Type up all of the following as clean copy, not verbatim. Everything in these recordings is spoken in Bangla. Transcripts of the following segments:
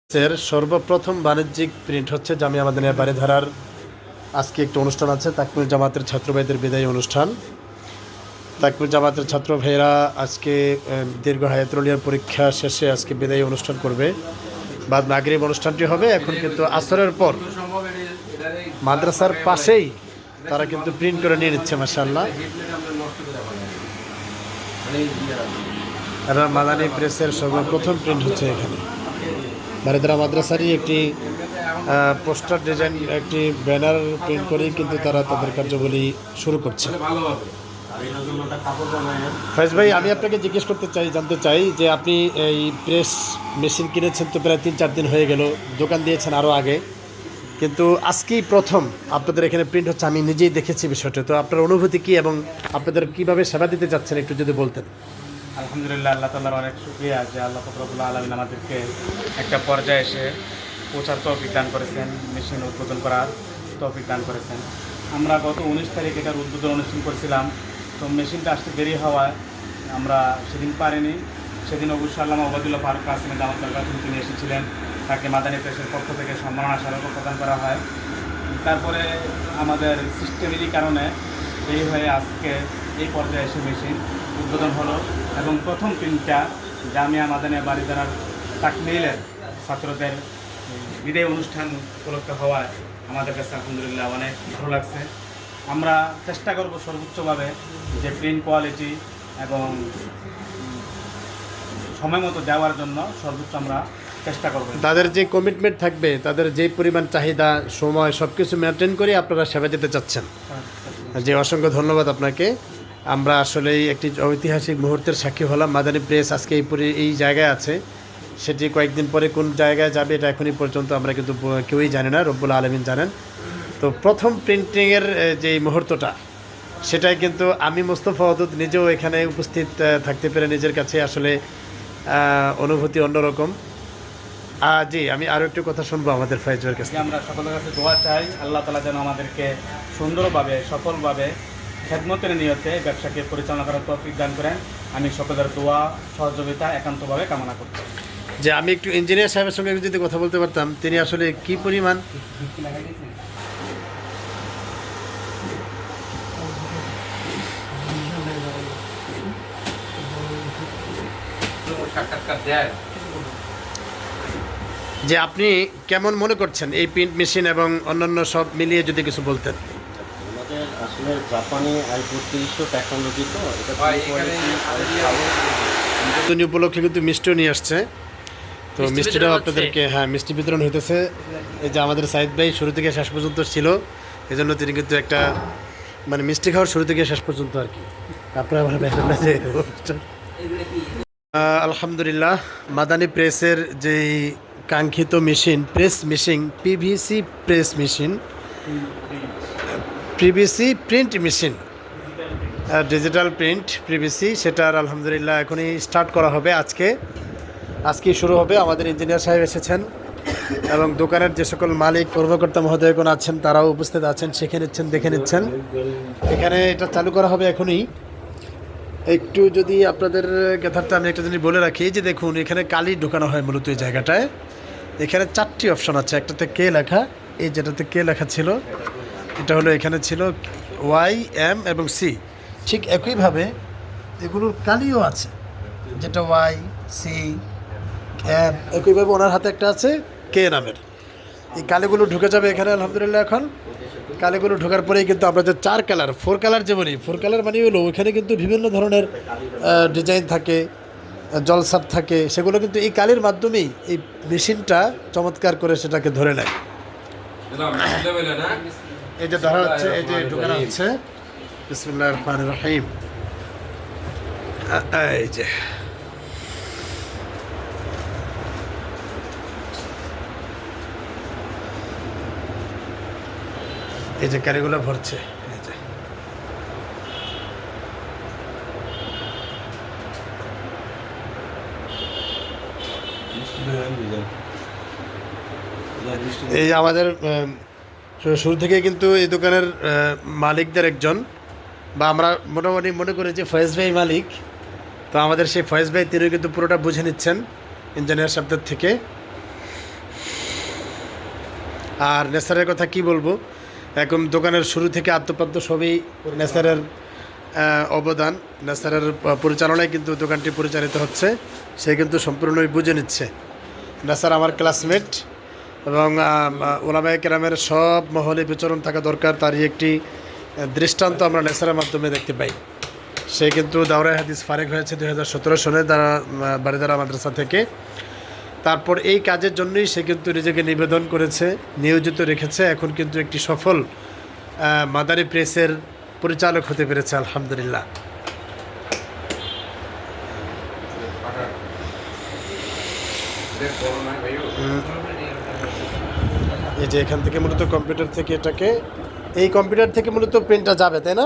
এর সর্বপ্রথম বাণিজ্যিক প্রিন্ট হচ্ছে জামিয়া মাদানিয়া বারিধারার। আজকে একটি অনুষ্ঠান আছে, তাকমিল জামাতের ছাত্র ভাইদের বিদায়ী অনুষ্ঠান। তাকমিল জামাতের ছাত্র ভাইয়েরা আজকে দীর্ঘ হায়াতুলিয়ার পরীক্ষা শেষে আজকে বিদায়ী অনুষ্ঠান করবে। বাদ মাগরিব অনুষ্ঠানটি হবে। এখন কিন্তু আসরের পর মাদ্রাসার পাশেই তারা কিন্তু প্রিন্ট করে নিয়ে নিচ্ছে, মাশাআল্লাহ। এরা মাদানী প্রেসের সর্বপ্রথম প্রিন্ট হচ্ছে এখানে। বারিধারা মাদ্রাসারই একটি পোস্টার ডিজাইন, একটি ব্যানার প্রিন্ট করেই কিন্তু তারা তাদের কার্যাবলী শুরু করছে। ফয়েজ ভাই, আমি আপনাকে জিজ্ঞেস জানতে চাই যে আপনি এই প্রেস মেশিন কিনেছেন তো প্রায় 3-4 দিন হয়ে গেল, দোকান দিয়েছেন আরও আগে, কিন্তু আজকেই প্রথম আপনাদের এখানে প্রিন্ট হচ্ছে। আমি নিজেই দেখেছি বিষয়টা, তো আপনার অনুভূতি কী এবং আপনাদের কীভাবে সেবা দিতে যাচ্ছেন একটু যদি বলতেন। আলহামদুলিল্লাহ, আল্লাহ তাআলার অনেক শুকরিয়া যে আল্লাহ রব্বুল আলামিন আমাদেরকে একটা পর্যায়ে এসে পৌঁছার তৌফিক দান করেছেন, মেশিন উদ্বোধন করার তৌফিক দান করেছেন। আমরা গত 19 তারিখ এটার উদ্বোধন অনুষ্ঠান করেছিলাম, তো মেশিনটা আসতে দেরি হওয়ায় আমরা সেদিন পারিনি। সেদিন অবশ্যই আল্লামা ওবায়দুল্লাহ ফারুক কাসিমের দাওয়াত দরকার তিনি এসেছিলেন, তাকে মাদানী প্রেসের পক্ষ থেকে সম্মাননা স্মারক প্রদান করা হয়। তারপরে আমাদের সিস্টেমেরই কারণে এই হয়ে আজকে এই পর্যায়ে এসে মেশিন উদ্বোধন হলো এবং প্রথম প্রিন্টটা জামিয়া মাদানিয়া বারিধারার তাকমিলের ছাত্রদের বিদায় অনুষ্ঠান উপলক্ষে হওয়ায় আমাদের কাছে আলহামদুলিল্লাহ অনেক ভালো লাগছে। আমরা চেষ্টা করব সর্বোচ্চভাবে যে প্রিন্ট কোয়ালিটি এবং সময় মতো দেওয়ার জন্য সর্বোচ্চ আমরা চেষ্টা করব। তাদের যে কমিটমেন্ট থাকবে, তাদের যে পরিমাণ চাহিদা, সময়, সব কিছু মেনটেন করে আপনারা সেবা দিতে চাচ্ছেন। যে অসংখ্য ধন্যবাদ আপনাকে। আমরা আসলেই একটি ঐতিহাসিক মুহূর্তের সাক্ষী হলাম। মাদানী প্রেস আজকে এই জায়গায় আছে, সেটি কয়েকদিন পরে কোন জায়গায় যাবে এটা এখনই পর্যন্ত আমরা কিন্তু কেউই জানি না, রব্বুল আলামিন জানেন। তো প্রথম প্রিন্টিংয়ের যে মুহূর্তটা, সেটাই কিন্তু আমি মোস্তফা ওয়াদুদ নিজেও এখানে উপস্থিত থাকতে পেরে নিজের কাছে আসলে অনুভূতি অন্যরকম। জি, আমি আরও একটু কথা শুনবো আমাদের ফয়েজের কাছে। আমরা সকলের কাছে দোয়া চাই, আল্লাহ তাআলা যেন আমাদেরকে সুন্দরভাবে সফলভাবে খেদমতের নিয়তে ব্যবসাকে পরিচালনা করার তৌফিক দান করেন। আমি সকলের দোয়া সহযোগিতা একান্তভাবে কামনা করছি। যে আমি একটু ইঞ্জিনিয়ার সাহেবের সঙ্গে যদি কথা বলতে পারতাম, তিনি আসলে কি পরিমাণ যে আপনি কেমন মনে করছেন এই প্রিন্ট মেশিন এবং অন্যান্য সব মিলিয়ে যদি কিছু বলতেন। আমাদের আসলে জাপানি i3200 টেকনোলজি, তো এটা উপলক্ষে কিন্তু মিষ্টিও নিয়ে আসছে। তো মিষ্টিটাও আপনাদেরকে, হ্যাঁ, মিষ্টি বিতরণ হইতেছে। এই যে আমাদের সাইদ ভাই শুরু থেকে শেষ পর্যন্ত ছিল, এই জন্য তিনি কিন্তু একটা মানে মিষ্টি খাওয়ার শুরু থেকে শেষ পর্যন্ত আর কি। আপনারা আমার আলহামদুলিল্লাহ, মাদানী প্রেসের যেই কাঙ্ক্ষিত machine, press machine, PVC press machine, PVC print machine, digital print PVC, সেটার আলহামদুলিল্লাহ এখনই স্টার্ট করা হবে। আজকেই শুরু হবে। আমাদের ইঞ্জিনিয়ার সাহেব এসেছেন এবং দোকানের যে সকল মালিক কর্মকর্তা মহোদয়গণ আছেন তারাও উপস্থিত আছেন, শিখে নিচ্ছেন, দেখে নিচ্ছেন। এখানে এটা চালু করা হবে এখনই। একটু যদি আপনাদের কথাটা আমি একটা জিনিস বলে রাখি, যে দেখুন এখানে কালি ঢোকানো হয় মূলত এই জায়গাটায়। এখানে 4টি অপশন আছে, একটাতে কে লেখা, এই যেটাতে কে লেখা ছিল এটা হলো, এখানে ছিল ওয়াই, এম এবং সি। ঠিক একইভাবে এগুলোর কালিও আছে, যেটা ওয়াই, সি, এম, একইভাবে ওনার হাতে একটা আছে কে নামের। এই কালিগুলো ঢুকে যাবে এখানে আলহামদুলিল্লাহ। এখন কালিগুলো ঢোকার পরেই কিন্তু আমরা যে 4 কালার, 4 কালার যে বলি, 4 কালার মানে হলো ওইখানে কিন্তু বিভিন্ন ধরনের ডিজাইন থাকে, জলসাপ থাকে, সেগুলো কিন্তু এই কালির মাধ্যমেই এই মেশিনটা চমৎকার করে সেটাকে ধরে নেয়। এই যে ধরা হচ্ছে, এই যে ঢোকানো হচ্ছে। বিসমিল্লাহির রহমানির রহিম। এই যে এই যে কালিগুলো ভরছে, এই যে এই আমাদের শুরু থেকে কিন্তু এই দোকানের মালিকদের একজন, বা আমরা মোটামুটি মনে করি যে ফয়েজ ভাই মালিক। তো আমাদের সেই ফয়েজ ভাই তিনি কিন্তু পুরোটা বুঝে নিচ্ছেন ইঞ্জিনিয়ার শব্দের থেকে। আর নেসারের কথা কি বলবো, এখন দোকানের শুরু থেকে আদ্যপাদ্য সবই নেসারের অবদান। নেসারের পরিচালনায় কিন্তু দোকানটি পরিচালিত হচ্ছে, সে কিন্তু সম্পূর্ণই বুঝে নিচ্ছে। নেসার আমার ক্লাসমেট এবং ওলামায়ে কেরামের সব মহলে বিচরণ থাকা দরকার, তারই একটি দৃষ্টান্ত আমরা নেসারের মাধ্যমে দেখতে পাই। সে কিন্তু দাওরায়ে হাদিস ফারেক হয়েছে 2017 সনে বাড়িদারা মাদ্রাসা থেকে। তারপর এই কাজের জন্যই সে কিন্তু নিজেকে নিবেদন করেছে, নিয়োজিত রেখেছে। এখন কিন্তু একটি সফল মাদারি প্রেসের পরিচালক হতে পেরেছে, আলহামদুলিল্লাহ। এই যে এখান থেকে মূলত কম্পিউটার থেকে এটাকে, এই কম্পিউটার থেকে মূলত প্রিন্টটা যাবে, তাই না?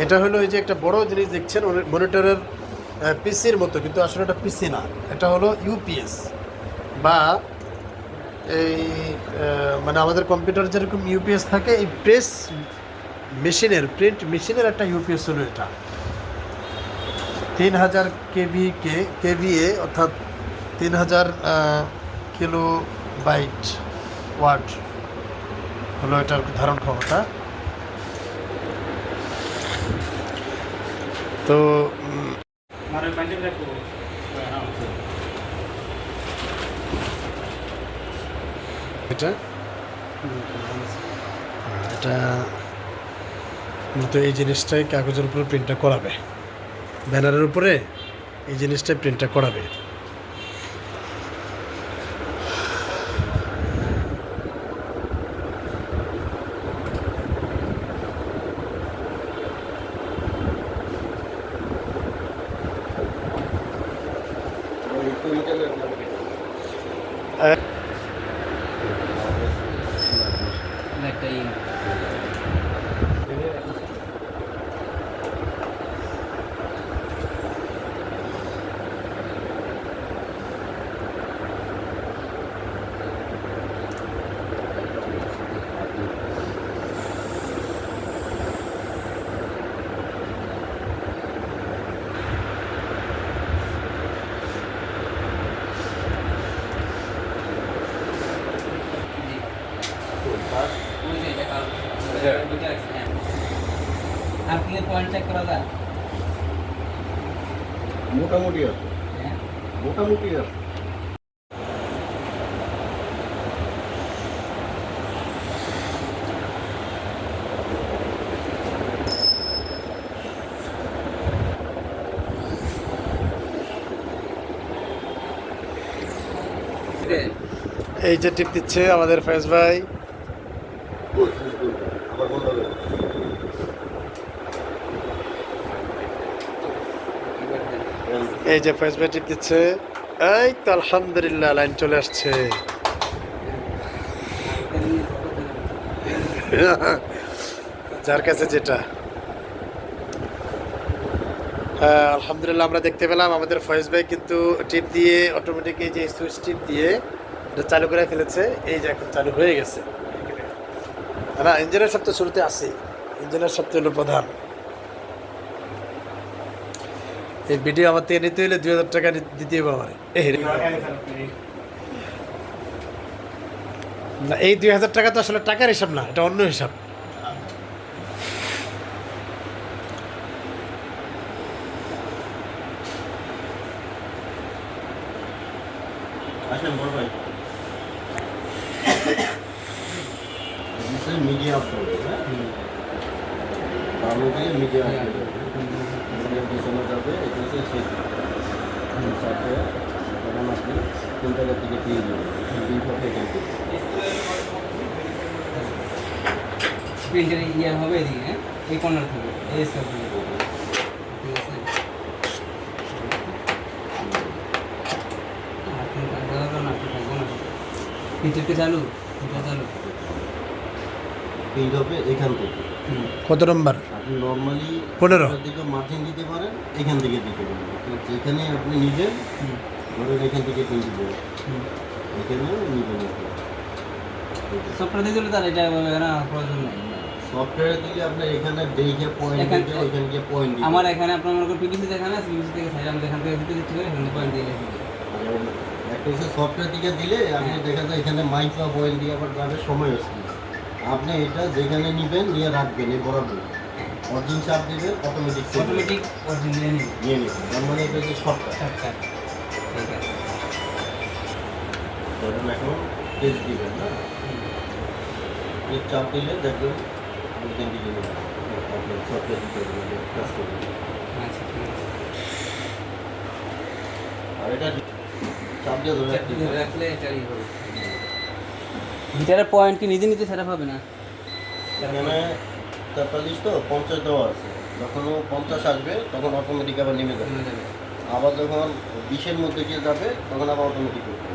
এটা হলো এই যে একটা বড় জিনিস দেখছেন মনিটরের পিসির মতো, কিন্তু আসলে এটা পিসি না, এটা হলো ইউপিএস বা এই মানে আমাদের কম্পিউটার যেরকম ইউপিএস থাকে, এই প্রেস মেশিনের, প্রিন্ট মেশিনের একটা ইউপিএস হলো এটা। 3000 কেভিএ অর্থাৎ 3000 কিলো বাইট ওয়াট হলো এটার ধারণ ক্ষমতা। তো এটা এটা মূলত এই জিনিসটাই কাগজের উপরে প্রিন্টটা করাবে, ব্যানারের উপরে এই জিনিসটাই প্রিন্টটা করাবে। মোটামুটি আছে, মোটামুটি আছে। এই যে টিপ দিচ্ছে আমাদের ফয়েজ ভাই। আবার বলতে হবে। এই যে ফয়েজ ভাই টিপ দিচ্ছে, এই তো আলহামদুলিল্লাহ লাইন চলে আসছে। যার কাছে যেটা, হ্যাঁ আলহামদুলিল্লাহ আমরা দেখতে পেলাম আমাদের ফয়েজ ভাই কিন্তু টিপ দিয়ে অটোমেটিক এই যে সুইচ টিপ দিয়ে এটা চালু করে ফেলেছে। এই যে এখন চালু হয়ে গেছে। না ইঞ্জিনের সব তো শুরুতে আসে, ইঞ্জিনের সব তো হলো প্রধান। এই ভিডিও আমার থেকে নিতে হলে 2000 টাকা দিতে হবে আমার। না এই 2000 টাকা তো আসলে টাকার হিসাব না, এটা অন্য হিসাব। আসেন বড় ভাই। মিডিয়া আপলোড, হ্যাঁ, ভালো দিয়ে মিডিয়া আপলোড পিছনে যাবে। এটা হচ্ছে সাথে তখন আপনি কোন জায়গা থেকে পেয়ে যাবেন, এখান থেকে প্রিন্টার ইয়ে হবে এদিকে, হ্যাঁ এই কর্নার থেকে এই সব থেকে, ঠিক আছে। প্রিন্টারকে চালু, এটা চালু প্রিন্ট হবে এখান থেকে। কত নম্বর? আপনি নর্মালি 15 দিকে মার্জিন দিতে পারেন, এখান থেকে দিতে পারেন। যেখানে আপনি নিজের ধরেন এখান থেকে প্রিন্ট দেবেন, এখানে নিজের সবটা দিয়ে দিলে তার এটা না প্রয়োজন নেই। সফটওয়্যার দিলে আপনার এখানে দেখে পয়েন্ট দিতে, ওইখানে গিয়ে পয়েন্ট দিতে। আমার এখানে আপনার মনে করেন পিভিসি যেখানে আছে, পিভিসি থেকে সাইড আমি যেখান থেকে দিতে দিচ্ছি করে এখানে পয়েন্ট দিয়ে লিখে দিই। একটা হচ্ছে সফটওয়্যার দিকে দিলে আপনি দেখা যায় এখানে মাইক বা বয়েল দিয়ে আবার যাবে সময় আসবে। আপনি এটা যেখানে নেবেন নিয়ে রাখবেন এই বরাবর। অরিজিন চাপ দিবে অটোমেটিক অটোমেটিক অরিজিনাল নিয়ে নিয়ে নেবেন। তার মানে এটা হচ্ছে শর্টকাট। শর্টকাট। ঠিক আছে। ধরুন এখন টেস্ট দিবেন না, এই চাপ দিলে দেখবেন ওইখান দিকে নেবেন। আপনার সফটওয়্যার দিতে হবে কাজ করবেন। আচ্ছা ঠিক আছে। আর এটা চাপ দিয়ে ধরে চারটি রাখতে ধরে রাখলে এটাই হবে। হিটারের পয়েন্ট কি নিজে নিজে সেটআপ হবে না? এখানে 43 তো 50 দেওয়া আছে। যখন ও 50 আসবে তখন অটোমেটিক আবার নেমে যাবে। নেমে যাবে। আবার যখন 20-এর মধ্যে গিয়ে যাবে তখন আবার অটোমেটিক করবে।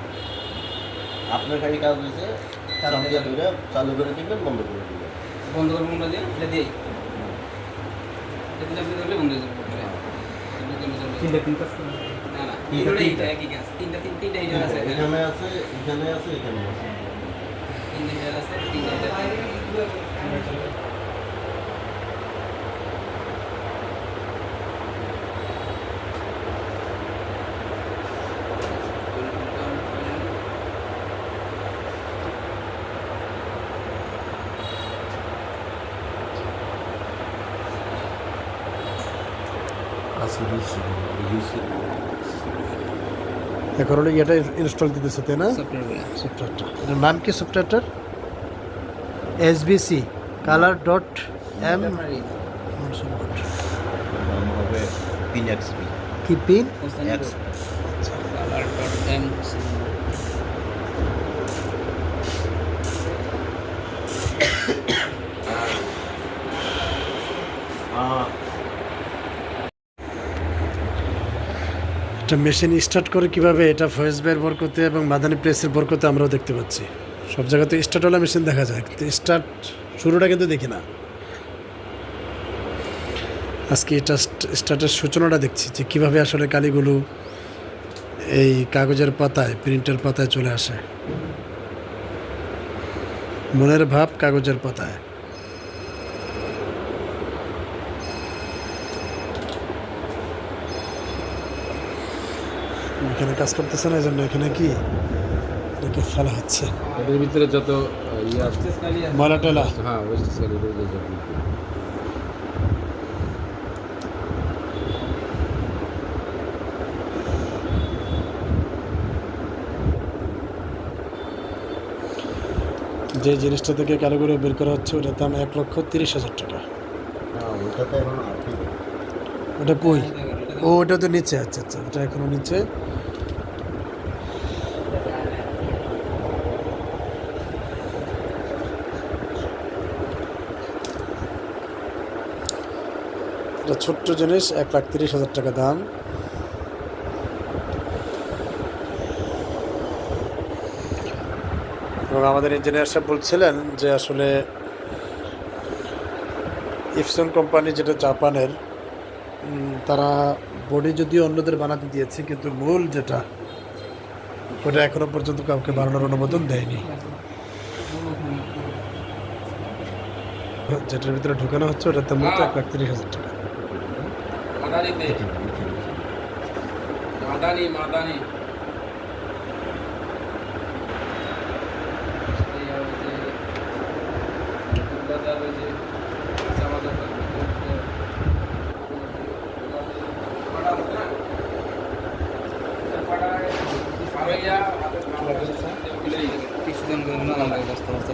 আপনার খালি কাজ হয়েছে চাপ দিয়ে ধরে চালু করে দিবেন, বন্ধ করে দিবেন। বন্ধ করবো কোনটা দিয়ে? এটা দিয়েই। এটা চাপতে ধরলে বন্ধ হয়ে যাবে। তিনটা তিনটা না না, তিনটা এইটা একই কাজ। তিনটা হিটার আছে এখানে। এখানে আছে, এখানে আছে, এখানে আছে। তিনটা হিটার আছে, তিনটা হিটার। এখন হলো এটা ইনস্টল দিতেছে তাই না সফটওয়্যার সফটওয়্যারটা? এটার নাম কি সফটওয়্যারটার? SBC কালার ডট এম নাম হবে PinXP। কি পিন? color.m একটা মেশিন স্টার্ট করে কিভাবে এটা ফয়েজ বের বরকতে এবং মাদানী প্রেসের বরকতে আমরাও দেখতে পাচ্ছি। সব জায়গাতে স্টার্টওয়ালা মেশিন দেখা যায়, কিন্তু স্টার্ট শুরুটা কিন্তু দেখি না। আজকে এটা স্টার্টের সূচনাটা দেখছি যে কীভাবে আসলে কালিগুলো এই কাগজের পাতায়, প্রিন্টের পাতায় চলে আসে। মনের ভাব কাগজের পাতায়। এখানে কাজ করতেছে না, এই জন্য এখানে কি এটাকে ফেলা হচ্ছে এটার ভিতরে যত ইয়ে আছে, ময়লা টয়লা। হ্যাঁ ওয়েস্ট সাইডের যত যে জিনিসটা থেকে কারিগরি বের করা হচ্ছে ওটার দাম 1,30,000 টাকা। হ্যাঁ, ওইটাতে এখন আর্থিক ওটা কই? ও ওটা তো নিচে। আচ্ছা আচ্ছা, ওটা এখনো নিচে। এটা ছোট্ট জিনিস, 1,30,000 টাকা দাম। এবং আমাদের ইঞ্জিনিয়ার সাহেব বলছিলেন যে আসলে ইপসন কোম্পানি যেটা জাপানের, তারা বডি যদিও অন্যদের বানাতে দিয়েছে, কিন্তু মূল যেটা ওটা এখনো পর্যন্ত কাউকে বানানোর অনুমোদন দেয়নি। যেটার ভিতরে ঢুকানো হচ্ছে ওটার দাম মূলত 1,30,000 টাকা। মাদানি মাদানি কিছুজন বস্তা বস্তা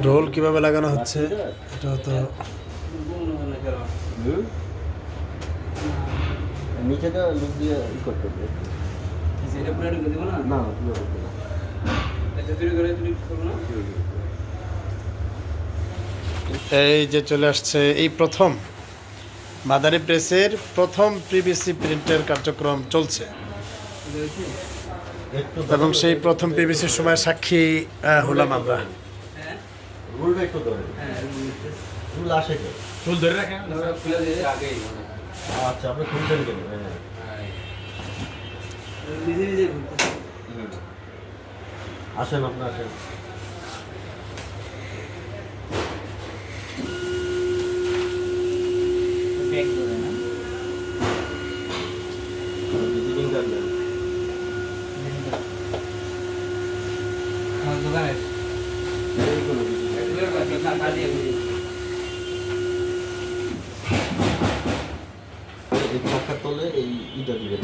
রোল কিভাবে লাগানো হচ্ছে এটা তো নিচেটা লুক দিয়ে ই করতে হবে। এটা পুরো ঢুকে দেবো না? না পুরো হবে না। এটা তৈরি করে তৈরি করবো না? এই যে চলে আসছে এই প্রথম মাদারি প্রেসের প্রথম পিভিসি প্রিন্টের কার্যক্রম চলছে একটু এবং সেই প্রথম পিভিসির সময় সাক্ষী হলাম আমরা। হ্যাঁ রুলটা একটু ধরেন, হ্যাঁ রুল আসে কেন? ফুল ধরে রাখেন। খুলে দিয়ে আগেই আচ্ছা, আপনি খুলছেন কেন? হ্যাঁ, নিজে নিজে ঘুরতে হুম। আসেন, আপনি আসেন। ব্যাক করে না ভিজিটিং কার্ড নেন। আমার দোকানের এই কোনো visiting card। এই পাখার তলে এই ইটা দিবেন,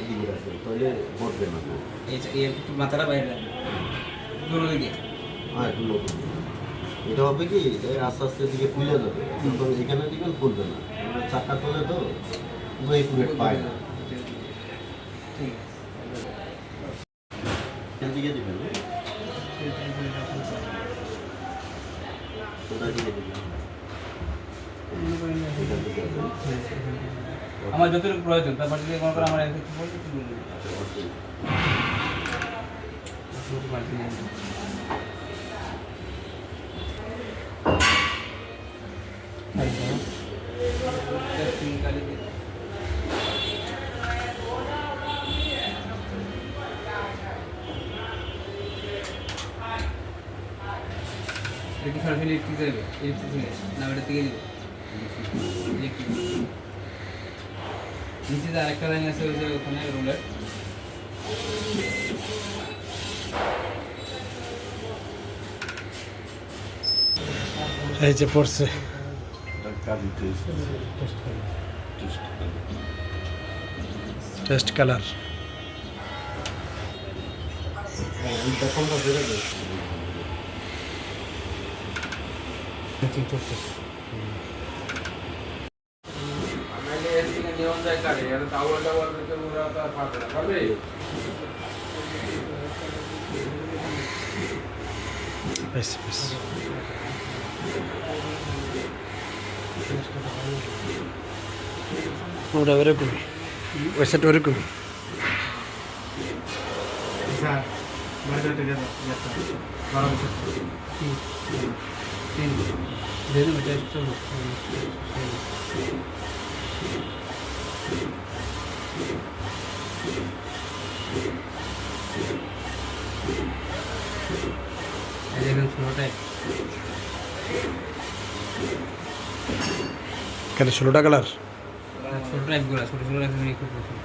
এদিকে রাখবেন, তাহলে বসবে না। এই একটু মাথাটা বাইরে রাখবে দুটো দিকে হ্যাঁ, একটু নতুন। এটা হবে কি, এটা আস্তে আস্তে দিকে খুলে যাবে, তখন এখানে দিবেন, খুলবে না। চাকা তলে তো এই পুরো পায় না, ঠিক এদিকে দিবেন, ওটা দিকে দিবেন। এখান থেকে আসবেন। আমার যতটুকু প্রয়োজন তারপর যদি মনে করো আমার একটু বলতে একটু বলুন। আচ্ছা, অবশ্যই। দেখি সরাসরি ইলেকট্রিক দেবে ইলেকট্রিক না ওটা থেকে দিবে ইলেকট্রিক নিচে যে আরেকটা লাইন আছে ওই যে ওখানে রুলের এই যে পড়ছে টেস্ট কালার। এই দেখনটা বেড়ে যায়। বেশ বেশ ওটা ওরকমই, ওই সাইড ওরকমই। স্যার বাইরে থেকে বারো বছর তিন যেহেতু টেস্ট চলবে দেখুন ছোটোটাই কেন 16টা কালার? ছোটো টাইপগুলো ছোটো ছোটো রাখতে খুব পছন্দ